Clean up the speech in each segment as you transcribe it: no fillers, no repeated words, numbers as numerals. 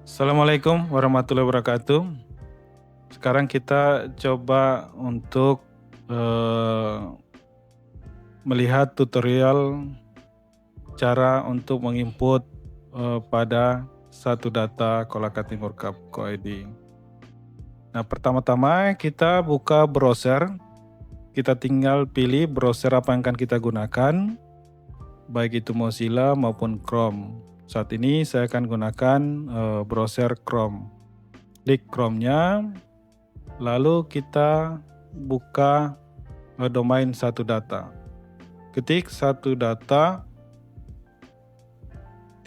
Assalamualaikum warahmatullahi wabarakatuh. Sekarang kita coba untuk melihat tutorial cara untuk menginput pada satu data Kolaka Timur Cup Co.id. Nah, pertama-tama kita buka browser. Kita tinggal pilih browser apa yang akan kita gunakan, baik itu Mozilla maupun Chrome. Saat ini saya akan gunakan browser Chrome. Klik Chrome-nya, lalu kita buka domain satu data. Ketik satu data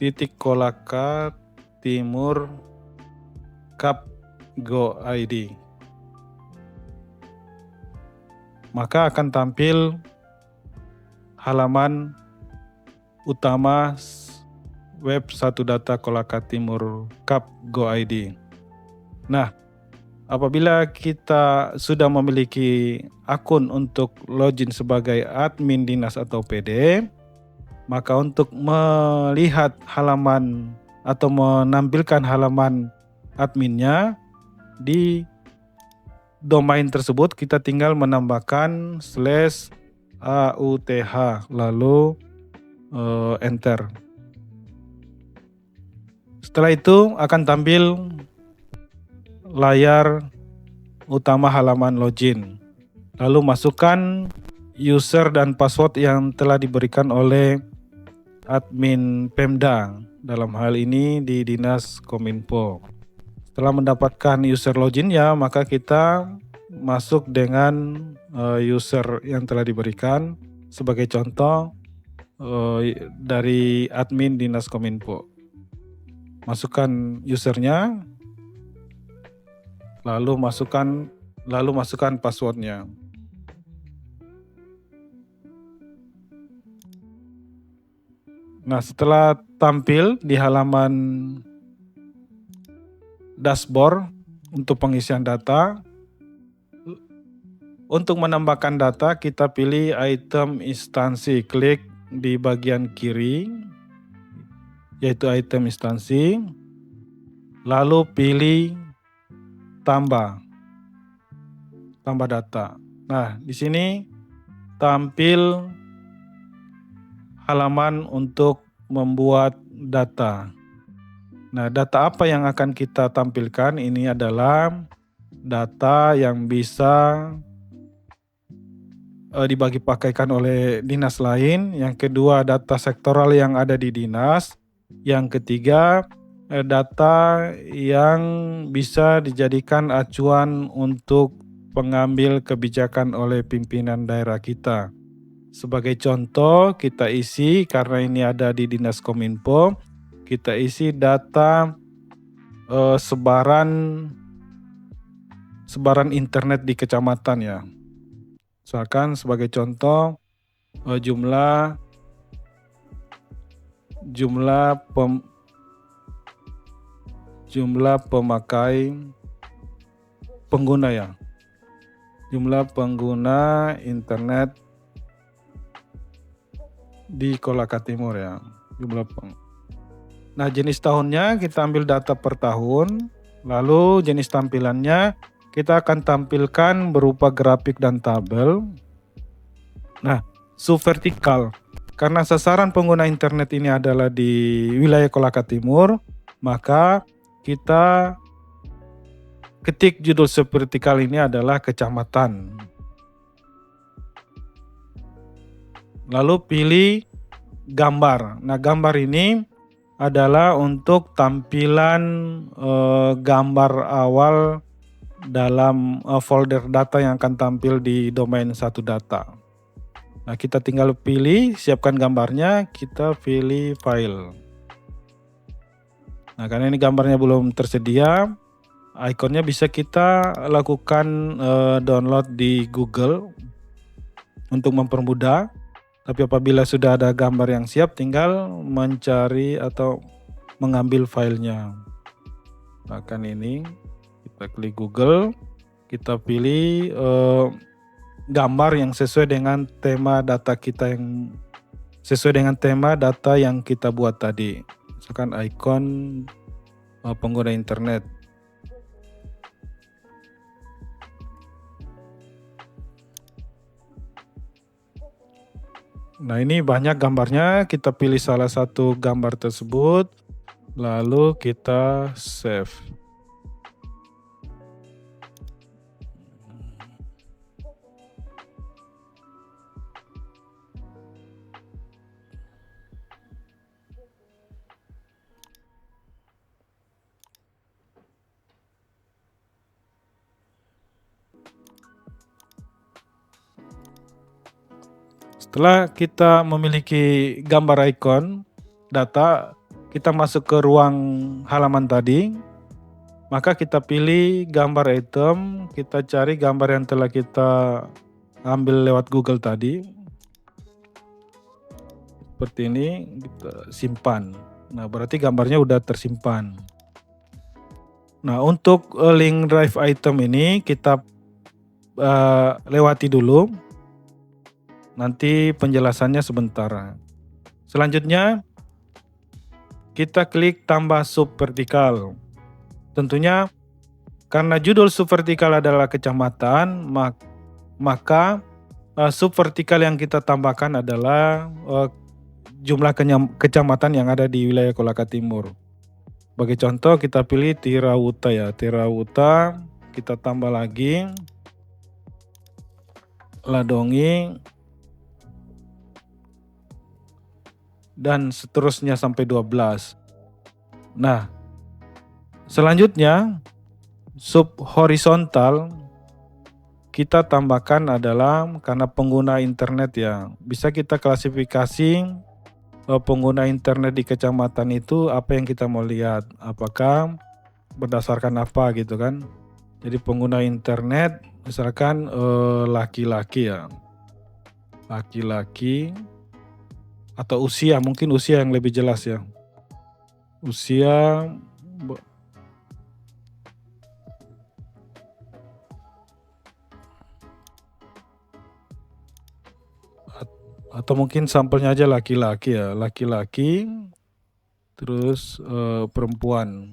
titik Kolaka Timur Cup Go.id. Maka akan tampil halaman utama web satu data Kolaka Timur Cup Go.id. Nah, apabila kita sudah memiliki akun untuk login sebagai admin dinas atau PD, maka untuk melihat halaman atau menampilkan halaman adminnya di domain tersebut, kita tinggal menambahkan /auth lalu enter. Setelah itu akan tampil layar utama halaman login. Lalu masukkan user dan password yang telah diberikan oleh admin Pemda, dalam hal ini di Dinas Kominfo. Setelah mendapatkan user login-nya, maka kita masuk dengan user yang telah diberikan. Sebagai contoh dari admin Dinas Kominfo. Masukkan usernya, lalu masukkan passwordnya. Nah, setelah tampil di halaman dashboard untuk pengisian data, untuk menambahkan data kita pilih item instansi, klik di bagian kiri yaitu item instansi, lalu pilih tambah data. Nah, di sini tampil halaman untuk membuat data. Nah, data apa yang akan kita tampilkan? Ini adalah data yang bisa dibagi pakaikan oleh dinas lain. Yang kedua, data sektoral yang ada di dinas. Yang ketiga, data yang bisa dijadikan acuan untuk pengambil kebijakan oleh pimpinan daerah kita. Sebagai contoh, kita isi, karena ini ada di Dinas Kominfo, kita isi data sebaran internet di kecamatan ya. Misalkan sebagai contoh jumlah pemakai pengguna ya. Jumlah pengguna internet di Kolaka Timur ya. Nah, jenis tahunnya kita ambil data per tahun, lalu jenis tampilannya kita akan tampilkan berupa grafik dan tabel. Nah, subvertikal, karena sasaran pengguna internet ini adalah di wilayah Kolaka Timur, maka kita ketik judul subvertikal ini adalah kecamatan. Lalu pilih gambar. Nah, gambar ini adalah untuk tampilan gambar awal dalam folder data yang akan tampil di domain satu data. Nah, kita tinggal pilih, siapkan gambarnya, kita pilih file. Nah, karena ini gambarnya belum tersedia, ikonnya bisa kita lakukan download di Google untuk mempermudah. Tapi apabila sudah ada gambar yang siap, tinggal mencari atau mengambil filenya. Bahkan ini, kita klik Google, kita pilih gambar yang sesuai dengan tema data kita yang kita buat tadi. Misalkan icon pengguna internet. Nah, ini banyak gambarnya, kita pilih salah satu gambar tersebut, lalu kita save. Setelah kita memiliki gambar icon data, kita masuk ke ruang halaman tadi, maka kita pilih gambar item, kita cari gambar yang telah kita ambil lewat Google tadi. Seperti ini, kita simpan. Nah, berarti gambarnya udah tersimpan. Nah, untuk link drive item ini kita lewati dulu. Nanti penjelasannya sebentar. Selanjutnya kita klik tambah sub vertikal. Tentunya karena judul sub vertikal adalah kecamatan, maka sub vertikal yang kita tambahkan adalah jumlah kecamatan yang ada di wilayah Kolaka Timur. Sebagai contoh kita pilih Tirauta ya, Tirauta, kita tambah lagi Ladongi, dan seterusnya sampai 12. Nah, selanjutnya sub horizontal kita tambahkan adalah karena pengguna internet ya. Bisa kita klasifikasi pengguna internet di kecamatan itu apa yang kita mau lihat. Apakah berdasarkan apa gitu kan. Jadi pengguna internet misalkan laki-laki ya. Laki-laki atau usia, mungkin usia yang lebih jelas ya. Usia atau mungkin sampelnya aja laki-laki ya, laki-laki terus perempuan.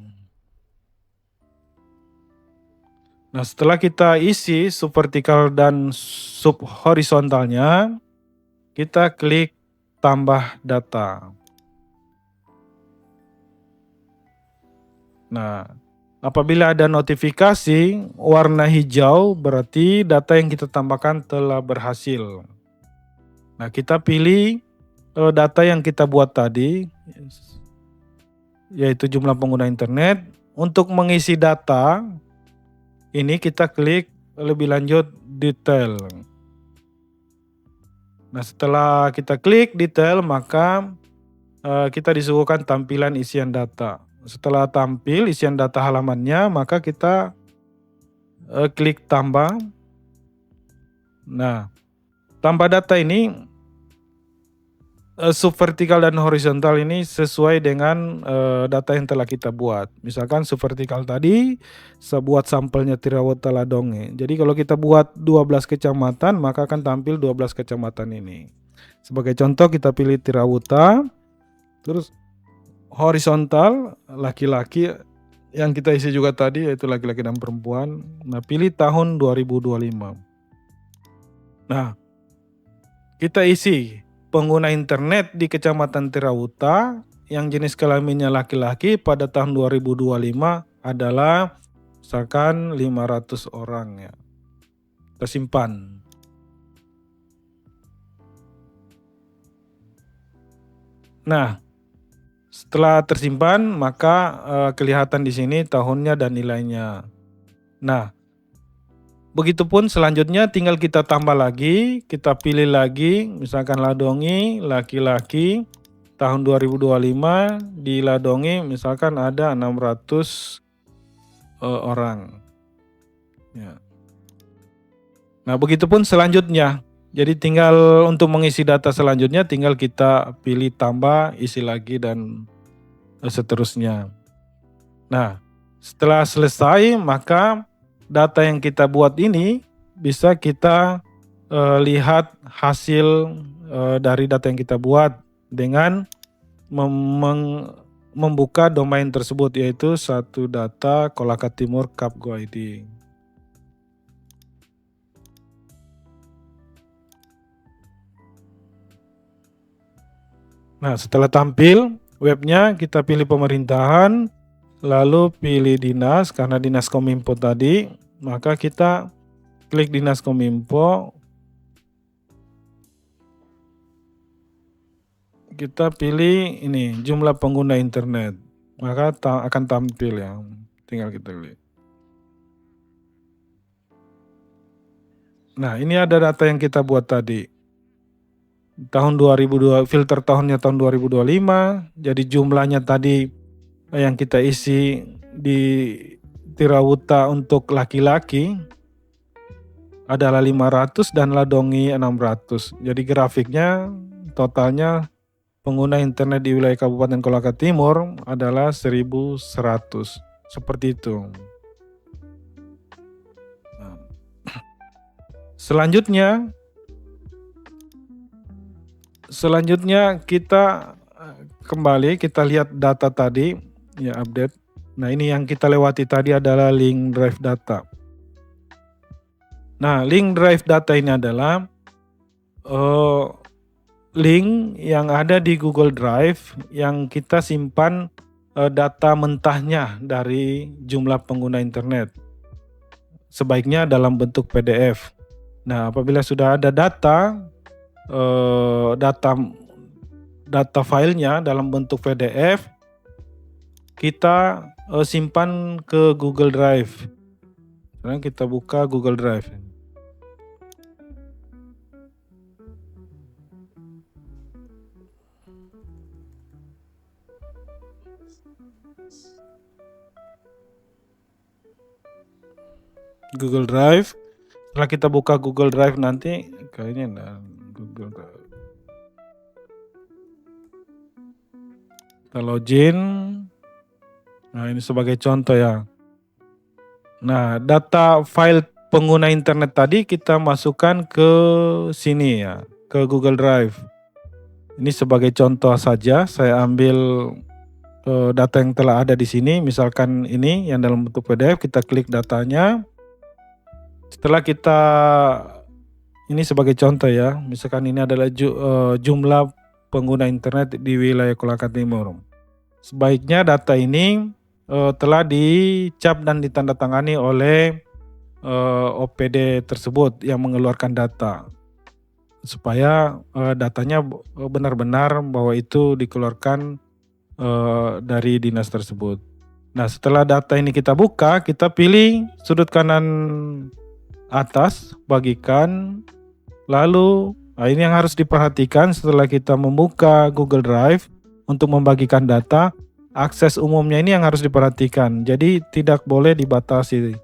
Nah, setelah kita isi sub vertikal dan sub horizontalnya, kita klik tambah data. Nah, apabila ada notifikasi warna hijau, berarti data yang kita tambahkan telah berhasil. Nah, kita pilih data yang kita buat tadi, yaitu jumlah pengguna internet. Untuk mengisi data, ini kita klik lebih lanjut detail. Nah, setelah kita klik detail, maka kita disuguhkan tampilan isian data. Setelah tampil isian data halamannya, maka kita klik tambah. Nah, tambah data ini sub vertikal dan horizontal ini sesuai dengan data yang telah kita buat. Misalkan sub vertikal tadi saya buat sampelnya Tirauta Ladongi. Jadi kalau kita buat 12 kecamatan, maka akan tampil 12 kecamatan ini. Sebagai contoh kita pilih Tirauta, terus horizontal laki-laki yang kita isi juga tadi yaitu laki-laki dan perempuan. Nah, pilih tahun 2025. Nah, kita isi pengguna internet di Kecamatan Tirauta yang jenis kelaminnya laki-laki pada tahun 2025 adalah misalkan 500 orang ya. Kita simpan. Nah, setelah tersimpan maka kelihatan di sini tahunnya dan nilainya. Nah, begitupun selanjutnya tinggal kita tambah lagi, kita pilih lagi, misalkan Ladongi, laki-laki, tahun 2025 di Ladongi misalkan ada 600 orang. Ya. Nah, begitupun selanjutnya. Jadi tinggal untuk mengisi data selanjutnya tinggal kita pilih tambah, isi lagi dan seterusnya. Nah, setelah selesai maka data yang kita buat ini bisa kita lihat hasil dari data yang kita buat dengan membuka domain tersebut, yaitu satu data Kolaka Timur Cup.go.id. Nah, setelah tampil webnya, kita pilih pemerintahan, lalu pilih dinas. Karena dinas Kominfo tadi, maka kita klik dinas Kominfo. Kita pilih ini, jumlah pengguna internet, maka akan tampil ya. Tinggal kita klik. Nah, ini ada data yang kita buat tadi. Tahun 2002, filter tahunnya tahun 2025. Jadi jumlahnya tadi yang kita isi di Tirawuta untuk laki-laki adalah 500 dan Ladongi 600. Jadi grafiknya totalnya pengguna internet di wilayah Kabupaten Kolaka Timur adalah 1.100. Seperti itu. Selanjutnya kita kembali, kita lihat data tadi ya, update. Nah, ini yang kita lewati tadi adalah link drive data. Nah, link drive data ini adalah link yang ada di Google Drive yang kita simpan data mentahnya dari jumlah pengguna internet. Sebaiknya dalam bentuk PDF. Nah, apabila sudah ada data filenya dalam bentuk PDF, kita simpan ke Google Drive. Sekarang kita buka Google Drive. Google Drive. Setelah kita buka Google Drive nanti, kayaknya Google Drive. Kita login. Nah, ini sebagai contoh ya. Nah, data file pengguna internet tadi kita masukkan ke sini ya, ke Google Drive. Ini sebagai contoh saja, saya ambil data yang telah ada di sini. Misalkan ini yang dalam bentuk PDF, kita klik datanya. Setelah kita, ini sebagai contoh ya, misalkan ini adalah jumlah pengguna internet di wilayah Kolaka Timur. Sebaiknya data ini telah dicap dan ditandatangani oleh OPD tersebut yang mengeluarkan data, supaya datanya benar-benar bahwa itu dikeluarkan dari dinas tersebut. Nah, setelah data ini kita buka, kita pilih sudut kanan atas, bagikan, lalu ini yang harus diperhatikan setelah kita membuka Google Drive untuk membagikan data, akses umumnya ini yang harus diperhatikan. Jadi tidak boleh dibatasi.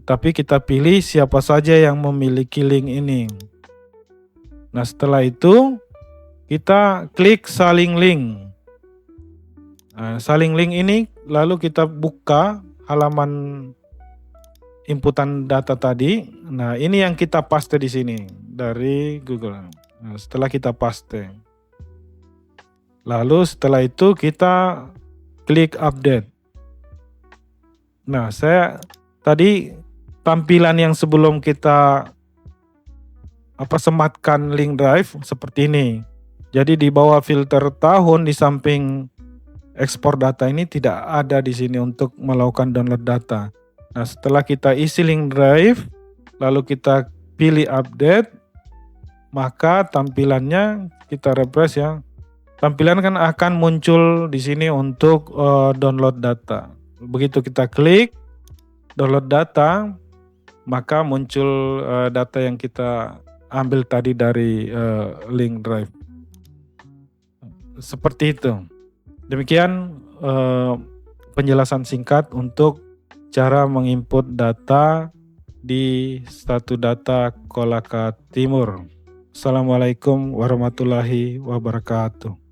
Tapi kita pilih siapa saja yang memiliki link ini. Nah, setelah itu kita klik saling link. Nah, saling link ini lalu kita buka halaman inputan data tadi. Nah, ini yang kita paste di sini dari Google. Nah, setelah kita paste, lalu setelah itu kita klik update. Nah, saya tadi tampilan yang sebelum kita sematkan link drive seperti ini. Jadi di bawah filter tahun di samping ekspor data ini tidak ada di sini untuk melakukan download data. Nah, setelah kita isi link drive, lalu kita pilih update, maka tampilannya kita refresh ya. Tampilan kan akan muncul di sini untuk download data. Begitu kita klik download data, maka muncul data yang kita ambil tadi dari link drive. Seperti itu. Demikian penjelasan singkat untuk cara menginput data di Statu Data Kolaka Timur. Assalamualaikum warahmatullahi wabarakatuh.